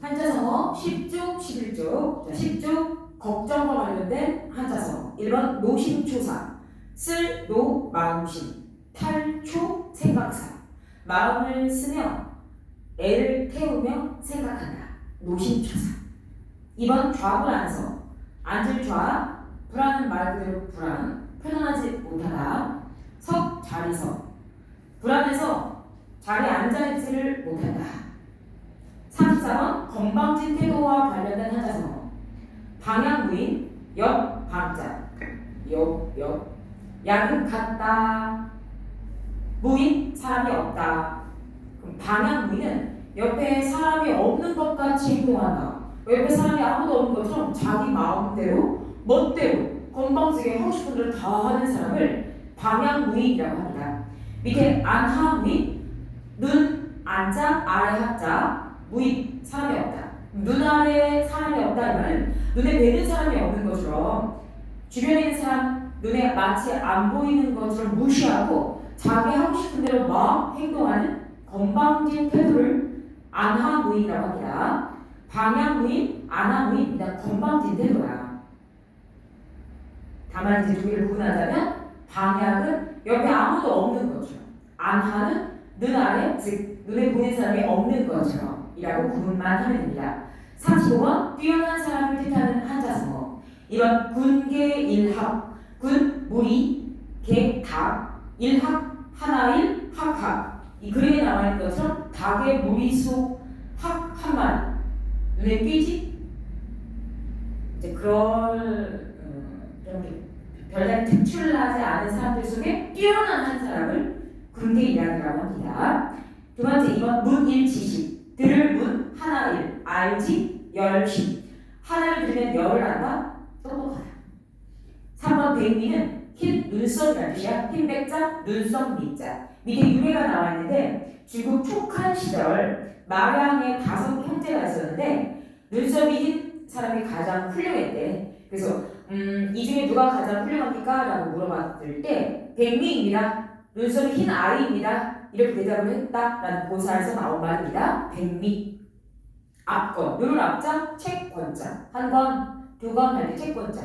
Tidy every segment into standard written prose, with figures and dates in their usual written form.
한자성어 10쪽, 11쪽. 자, 10쪽 걱정과 관련된 한자성어. 1번 노심초사. 쓸, 노, 마음심. 탈, 초, 생각사. 마음을 쓰며 애를 태우며 생각한다. 노심초사. 2번 좌불안서. 앉을 좌, 불안은 말 그대로 불안. 편안하지 못하다. 석, 자리석. 불안해서 자리에 앉아있지를 못한다. 34번 건방진 태도와 관련된 한자성어. 방향무인, 옆, 방자. 옆. 약은 같다. 무인, 사람이 없다. 그럼 방향무인은 옆에 사람이 없는 것 같이 행동한다. 옆에 사람이 아무도 없는 것처럼 자기 마음대로, 멋대로 건방지게 하고 싶은 대로 다 하는 사람을 방향무인이라고 합니다. 밑에 안하무인, 눈, 안자, 아래 합자, 무인, 사람이 없다. 눈 아래 사람이 없다 이 말은 눈에 뵈는 사람이 없는 것처럼 주변에 있는 사람 눈에 마치 안 보이는 것처럼 무시하고 자기 하고 싶은 대로 막 행동하는 건방진 태도를 안하무인이라고 합니다. 방향무인, 안하무인, 일단 건방진 태도야. 다만 이제 두 개를 구분하자면 방향은 옆에 아무도 없는 것처럼, 안하는 눈 아래, 즉 눈에 보이는 사람이 없는 것처럼 이라고 구분만 하면 됩니다. 35번 뛰어난 사람을 뜻하는 한자성어. 2번 군계일합. 군, 무리, 개, 닭. 일합, 하나일, 학합. 이 그림에 나와 있는 것처럼 닭의 무리수 학 한 마리. 눈에 띄지? 이제 그런 별다른 특출나지 않은 사람들 속에 뛰어난 한 사람을 군계일합이라고 합니다. 두 번째 2번 문일지식. 들을 문, 하나일, 알지, 열심. 하나를 들으면 열을 안다, 똑똑하다. 3번 백미는 흰 눈썹이라는 뜻이야. 흰 백자, 눈썹 미자. 밑에 유래가 나와 있는데 중국 촉한 시절 마량에 5 형제가 있었는데 눈썹이 흰 사람이 가장 훌륭했대. 그래서 이 중에 누가 가장 훌륭합니까? 라고 물어봤을 때 백미입니다. 눈썹이 흰 아이입니다. 이렇게 대답을 했다라는 고사에서 나온 말입니다. 백미. 앞권, 요런 앞자 책권자. 한 권, 두 권 할 때 책권자.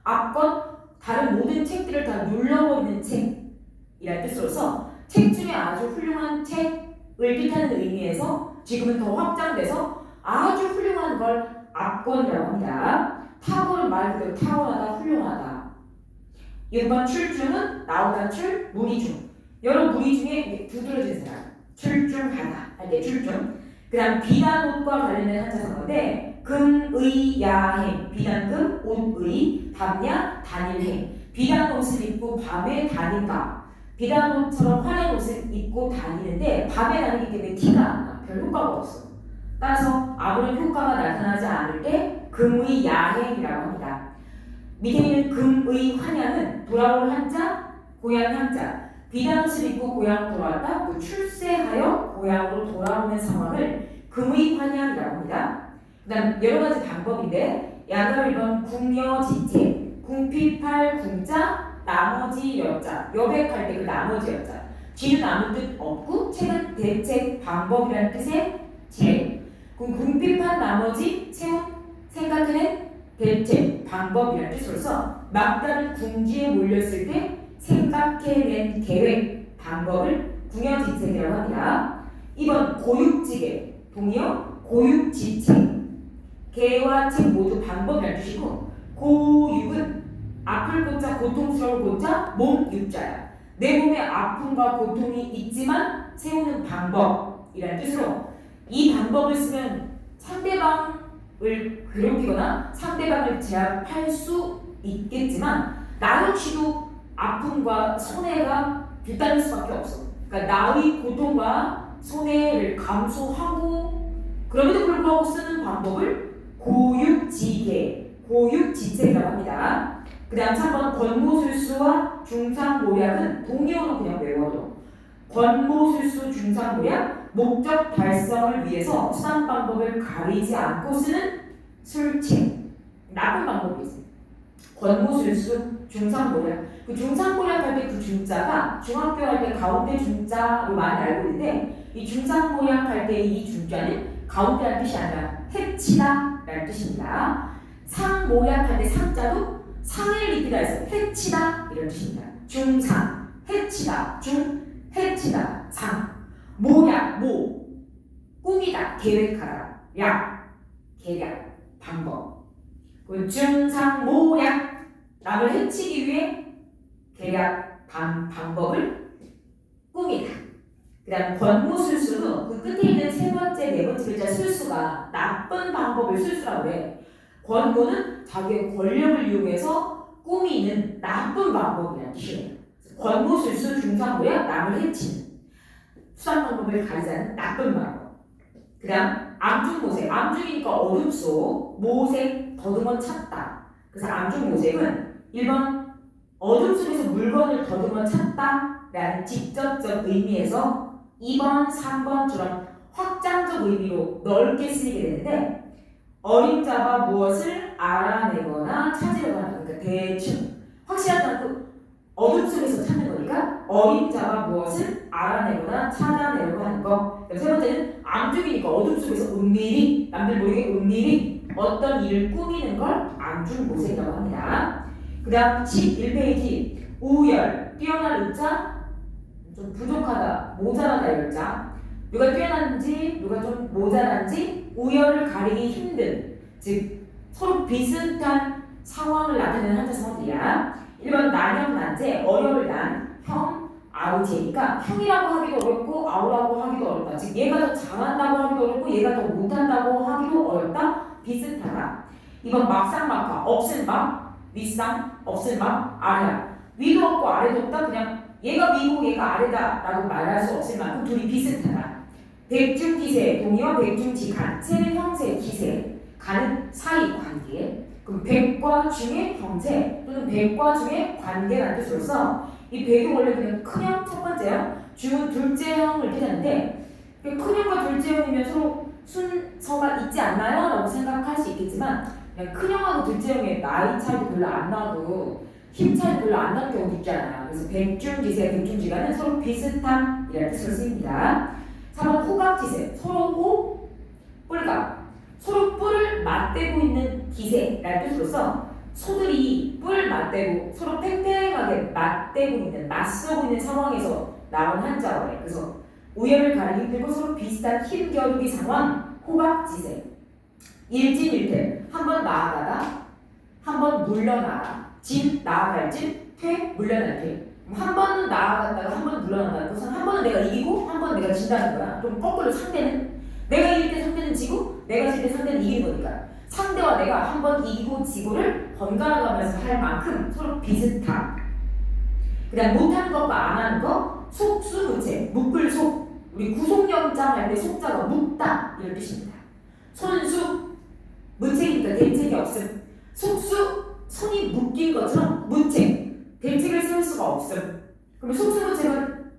앞권, 다른 모든 책들을 다 눌러버리는 책이라는 뜻으로서 책 중에 아주 훌륭한 책을 뜻하는 의미에서 지금은 더 확장돼서 아주 훌륭한 걸 앞권이라고 합니다. 탁월은 말 그대로 탁월하다, 훌륭하다. 6번 출중은 나오다 출, 무리 중. 여러 무리 중에 두드러진 사람. 출중하다 할 때 출중. 그 다음 비단옷과 관련된 한자성어인데 금의 야행. 비단금, 옷의, 밤야, 단일행. 비단옷을 입고 밤에 다닌다. 비단옷처럼 화려한 옷을 입고 다니는데 밤에 다니기 때문에 티가 안 나. 별 효과가 없어. 따라서 아무런 효과가 나타나지 않을 때 금의 야행이라고 합니다. 밑에 있는 금의 환양은 돌아올 한자, 고향 향자. 비단옷을 입고 고향 돌아왔다. 또 출세하여 고향으로 돌아오는 상황을 금의 환양이라고 합니다. 그 다음 여러 가지 방법인데 야가 1번 궁여지체. 궁핍할 궁자, 나머지 여자. 여백할 때 그 나머지 여자. 뒤는 아무 뜻 없고 책은 대책, 방법이라는 뜻의 책. 궁핍한 나머지 채운 생각해낸 대책, 방법이라는 뜻으로서 막다른 궁지에 몰렸을 때 생각해낸 계획, 방법을 궁여지책이라고 합니다. 2번 고육지계, 동의어 고육지책. 계와 책 모두 방법이라는 뜻이고 고육은 아플 고자, 고통스러울 고자, 몸 육자야. 내 몸에 아픔과 고통이 있지만 세우는 방법이라는 뜻으로 이 방법을 쓰면 상대방을 괴롭히거나 상대방을 제압할 수 있겠지만 나 역시도 아픔과 손해가 뒤따를 수밖에 없어. 그러니까 나의 고통과 손해를 감수하고 그럼에도 불구하고 쓰는 방법을 고육지계, 고육지책이라고 합니다. 그 다음 3번 권모술수와 중상모략은 동의어로 그냥 외워도 권모술수, 중상모략 목적 달성을 위해서 수단 방법을 가리지 않고 쓰는 술책. 나쁜 방법이 있어요. 권모술수, 중상모략. 그 중상모략 할 때 그 중자가 중학교 할 때 가운데 중자로 많이 알고 있는데 이 중상모략 할 때 이 중자는 가운데라는 뜻이 아니라 해치다 라는 뜻입니다. 상모약할 때 상자도 상해를 입히다 해서 해치다 이런 뜻입니다. 중상, 해치다, 중, 해치다, 상. 모약, 모, 꾸미다, 계획하다. 약, 계략, 방법. 중상, 모약, 남을 해치기 위해 계략, 방법을 꾸미다. 그 다음 권모술수는 그 끝에 있는 세 번째, 네 번째 글자 술수가 나쁜 방법을 술수라고 해. 권모는 자기의 권력을 이용해서 꾸미는 나쁜 방법이라는 뜻이에요. 권모술수 중상모약 남을 해치는 수단 방법을 가리자는 나쁜 방법. 그 다음 암중모색. 암중이니까 어둠 속, 모색, 더듬어 찾다. 그래서 암중모색은 1번 어둠 속에서 물건을 더듬어 찾다 라는 직접적 의미에서 2번, 3번처럼 확장적 의미로 넓게 쓰이게 되는데 어림잡아 무엇을 알아내거나 찾으려고 하는 그러니까 대충 확실하지 않고 어둠 속에서 찾는 거니까 어림잡아 무엇을 알아내거나 찾아내려고 하는 거. 세 번째는 암중이니까 어둠 속에서 은밀히 남들 모르게 은밀히 어떤 일을 꾸미는 걸 암중모색이라고 합니다. 그 다음 11페이지 우열 뛰어난 의자 좀 부족하다 모자라다 열자 누가 뛰어난지 누가 좀 모자란지 우열을 가리기 힘든 즉 서로 비슷한 상황을 나타내는 한자 성어들이야. 1번 난형 난제 어려울 난 형 아우제니까 형이라고 하기도 어렵고 아우라고 하기도 어렵다. 즉 얘가 더 잘한다고 하기도 어렵고 얘가 더 못한다고 하기도 어렵다. 비슷하다. 2번 막상막하 없은 방 윗상 없은 방 아래야. 위도 없고 아래도 없다. 그냥 얘가 위고 얘가 아래다 라고 말할 수 없을 만큼 둘이 비슷하다. 백중기세 동의와 백중지간 세는 형세 기세 간은 사이 관계. 그럼 백과 중의 형제 또는 백과 중의 관계라는 뜻으로서 이 백은 원래 그냥 큰형 첫 번째형 중은 둘째형을 뜻하는데 큰형과 둘째형이면 서로 순서가 있지 않나요? 라고 생각할 수 있겠지만 그냥 큰형하고 둘째형의 나이 차이도 별로 안 나고 힘 차이도 별로 안 나는 경우도 있잖아요. 그래서 백중기세, 백중지간은 서로 비슷함이라는 뜻으로 쓰입니다. 3번 호각지세 서로 호, 뿔각 서로 뿔을 맞대고 있는 기세라는 뜻으로서 소들이 뿔 맞대고 서로 팽팽하게 맞대고 있는 맞서고 있는 상황에서 나온 한자어래. 그래서 우열을 가리기 힘들고 서로 비슷한 힘겨루기 상황 호각지세. 일진일퇴 한 번 나아가다 한 번 물러나다. 진 나아갈 진, 퇴 물러날 퇴. 한 번은 나아갔다가 한 번은 물러난다는 것은 한 번은 내가 이기고 한 번은 내가 진다는 거야. 좀 거꾸로 상대는 내가 이길 때 상대는 지고 내가 질 때 상대는 이기는 거니까 상대와 내가 한 번 이기고 지고를 번갈아 가면서 할 만큼 서로 비슷함. 그 다음 못하는 것과 안 하는 것 속수무책 묶을속. 우리 구속영장 할 때 속자가 묶다 이런 뜻입니다. 손수 무책이니까 대책이 없음. 속수 손이 묶인 것처럼 무책 대책을 세울 수가 없음. 그럼 속수무책은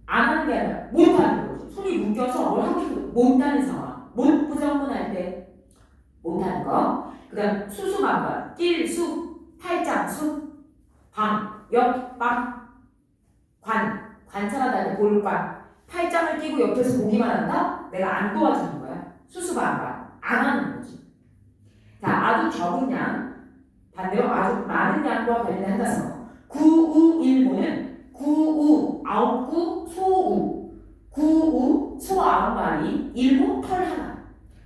안 하는 게 아니라 못하는 거죠. 손이 묶여서 뭘 하기도 못하는 상황. 못 부정문할 때 못하는 거. 그 다음 수수만관 낄수 팔짱수 방 옆방 관찰하다 할 때 볼관 팔짱을 끼고 옆에서 보기만 한다? 내가 안 도와주는 거야. 수수방관 안 하는 거지. 자 아주 적은 양 반대로 아주 많은 양과 관련된 한자서 구우일모는 구우 아홉구 소우 구우 소 9마리 일모 털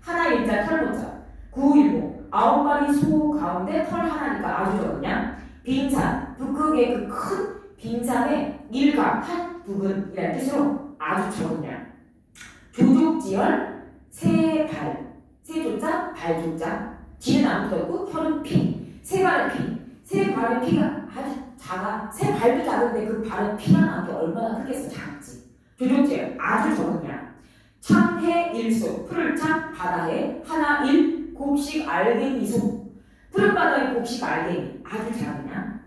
하나 일자 털모자 구일모 9마리 소 가운데 털 하나니까 아주 적은 양. 빙산 북극의 그 큰 빙산의 일각 한 부분이라는 뜻으로 아주 적은 양. 조족지열 세발 세조자 발조자 지는 안 묻었고 혈은 피 세발의 피 세발의 피가 아주 작아. 세 발도 작은데 그 발은 피가 나는 게 얼마나 크겠어. 작지. 조족지열 아주 적은 양. 창해 일소 푸를 창 바다에 하나 일 곡식 알갱이 소 푸른 바다의 곡식 알갱이 아주 작은 양.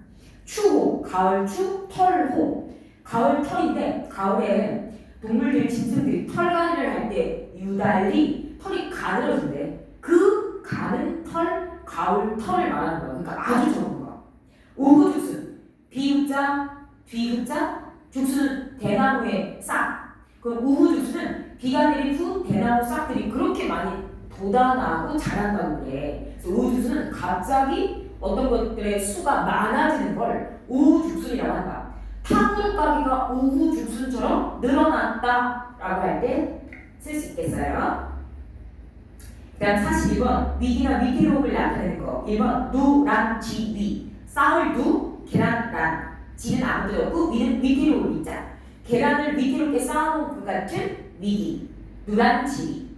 추호 가을추 털호 가을 털인데 가을에 동물들이 짐승들이 털갈이를 할 때 유달리 털이 가늘어진대. 그 가는 털 가을 털을 말하는 거야. 그러니까 아주 적은 거. 우후죽순 비우자 뒤우자 죽순은 대나무의 싹 그럼 우후죽순은 비가 내린 후 대나무 싹들이 그렇게 많이 돋아나고 자란다고 그래. 그래서 우후죽순은 갑자기 어떤 것들의 수가 많아지는 걸 우후죽순이라고 한다. 탕후루 가게가 우후죽순처럼 늘어났다라고 할 때 쓸 수 있겠어요. 그 다음 42번 위기나 위태로움을 나타내는 거. 1번 누, 란, 지, 위. 쌀을 누, 계란, 란. 지는 아무도 없고 위는 위태로울 위자. 계란을 위태롭게 쌓아놓은 것 같은 위기. 누란, 지,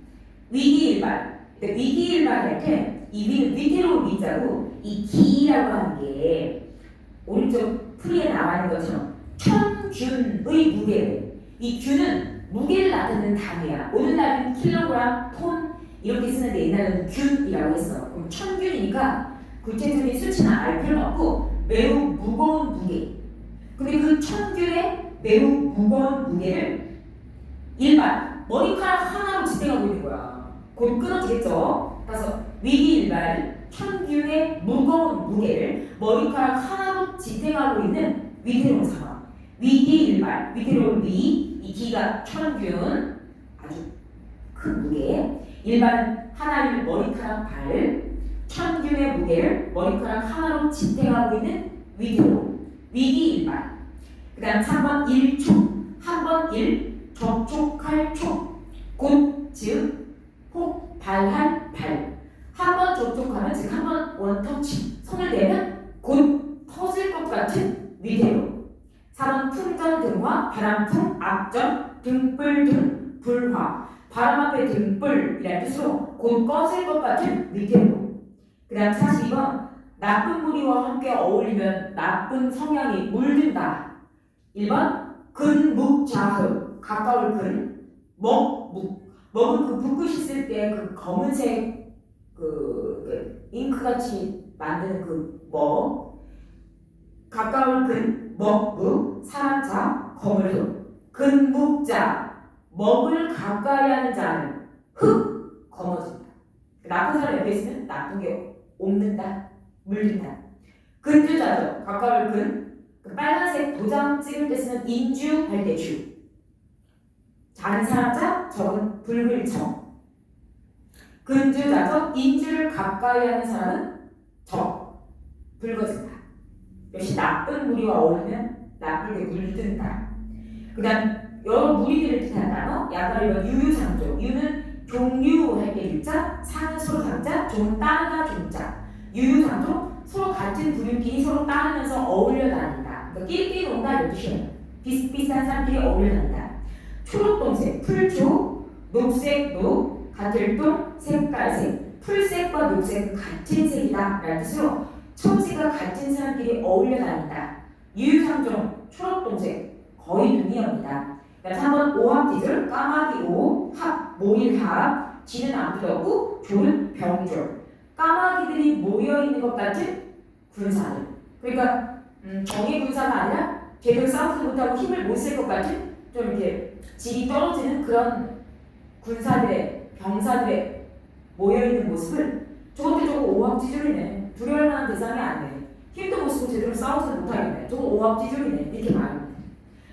위. 위기일발. 위기일발 할 때 이 위는 위태로울 위자고 이 기라고 하는 게 오른쪽 풀이에 나와 있는 것처럼 천균의 무게를. 이 균은 무게를 나타내는 단위야. 오늘날은 킬로그램, 톤 이렇게 쓰는데 옛날에는 균이라고 했어. 그럼 천균이니까 구체적인 수치는 알 필요는 없고 매우 무거운 무게. 근데 그 천균의 매우 무거운 무게를 일반 머리카락 하나로 지탱하고 있는 거야. 곧 끊어지겠죠. 그래서 위기일발 천균의 무거운 무게를 머리카락 하나로 지탱하고 있는 위태로운 상황. 위기일발 위태로운 위, 이 기가 천균 아주 큰 무게. 일반은 하나의 머리카락 발, 천균의 무게를 머리카락 하나로 지탱하고 있는 위태로움, 위기일발. 그 다음 3번 일촉, 한 번 일, 접촉할 촉, 곧, 즉, 혹, 발할 발. 한 번 접촉하면, 즉 한 번 원터치, 손을 대면 곧 터질 것 같은 위태로움. 4번 풍전 등화, 바람풍, 앞전, 등불 등, 불화. 바람 앞에 등불이라는 뜻으로 곧 꺼질 것 같은 위태로움. 그 다음 42번 나쁜 무리와 함께 어울리면 나쁜 성향이 물든다. 1번 근묵자흑, 가까울 근, 먹묵. 먹은 그 붓글씨 쓸 때 그 검은색 그 잉크같이 만드는 그 먹. 가까울 근, 먹묵, 사람자, 거물흑. 근묵자, 먹을 가까이 하는 자는 흑, 검어진다. 나쁜 사람 옆에 있으면 나쁜 게 옮는다, 물린다. 근주자죠. 가까울 근, 그 빨간색 도장 찍을 때 쓰는 인주 할 때 주. 작은 사람자, 적은 붉을청. 근주자죠. 인주를 가까이 하는 사람은 적, 붉어진다. 역시 나쁜 무리와 어울리면 나쁘게 물든다. 그 다음 여러 무리들을 뜻하는 단어, 약간의 유유상종. 유는 종류 할 때 유자, 상은 서로 상자, 종은 따르다 종자. 유유상종, 서로 같은 부류끼리 서로 따르면서 어울려 다닌다. 그러니까 끼리끼리 논다 이런 뜻이에요. 비슷비슷한 사람끼리 어울려 다닌다. 초록동색, 풀초, 녹색, 녹, 같을 동, 색깔색. 풀색과 녹색은 같은 색이다 라는 뜻으로 처지가 같은 사람끼리 어울려 다닌다. 유유상종, 초록동색, 거의 눈이옵니다. 3번 오합지졸, 까마귀 오, 합, 모일합, 지는 아무도 없고, 졸은 병졸. 까마귀들이 모여있는 것 같은 군사들. 그러니까 정예 군사가 아니라 제대로 싸우지 못하고 힘을 못 쓸 것 같은 좀 이렇게 질이 떨어지는 그런 군사들의, 병사들의 모여있는 모습을 저것도 저거 오합지졸이네. 두려울 만한 대상이 아니네. 힘도 못 쓰고 제대로 싸우지 못하겠네. 저거 오합지졸이네. 이렇게 말합니다.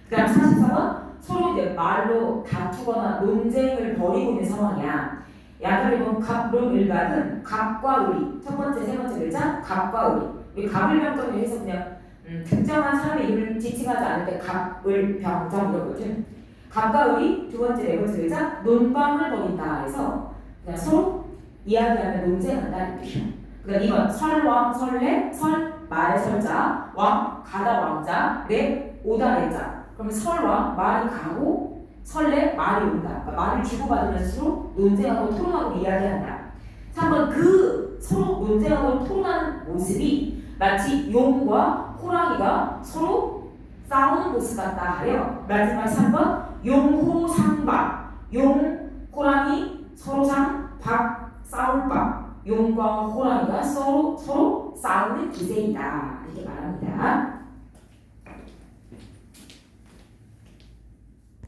그 다음 44번 서로 이제 말로 다투거나 논쟁을 벌이고 있는 상황이야. 약을 보면 갑론을박은 갑과 의. 첫 번째, 세 번째 글자 갑과 의. 갑을 병정을 해서 그냥 특정한 사람의 이름을 지칭하지 않을 때 갑을 병정 이러거든. 갑과 의. 두 번째, 네 번째 글자 논방을 벌인다 해서 그냥 서로 이야기하면 논쟁한다는 뜻이야. 그러니까 2번 설왕 설래 설 말의 설자 왕 가다 왕자 내 오다 내자. 그러면 설왕 말이 가고 설레 말이 온다. 그러니까 말을 주고받으면서 서로 논쟁하고 토론하고 이야기한다. 3번 그 서로 논쟁하고 토론하는 모습이 마치 용과 호랑이가 서로 싸우는 모습 같다 하여 마지막 3번 용호상박. 용, 호랑이, 서로상, 박, 싸울 박. 용과 호랑이가 서로 싸우는 기세이다. 이렇게 말합니다.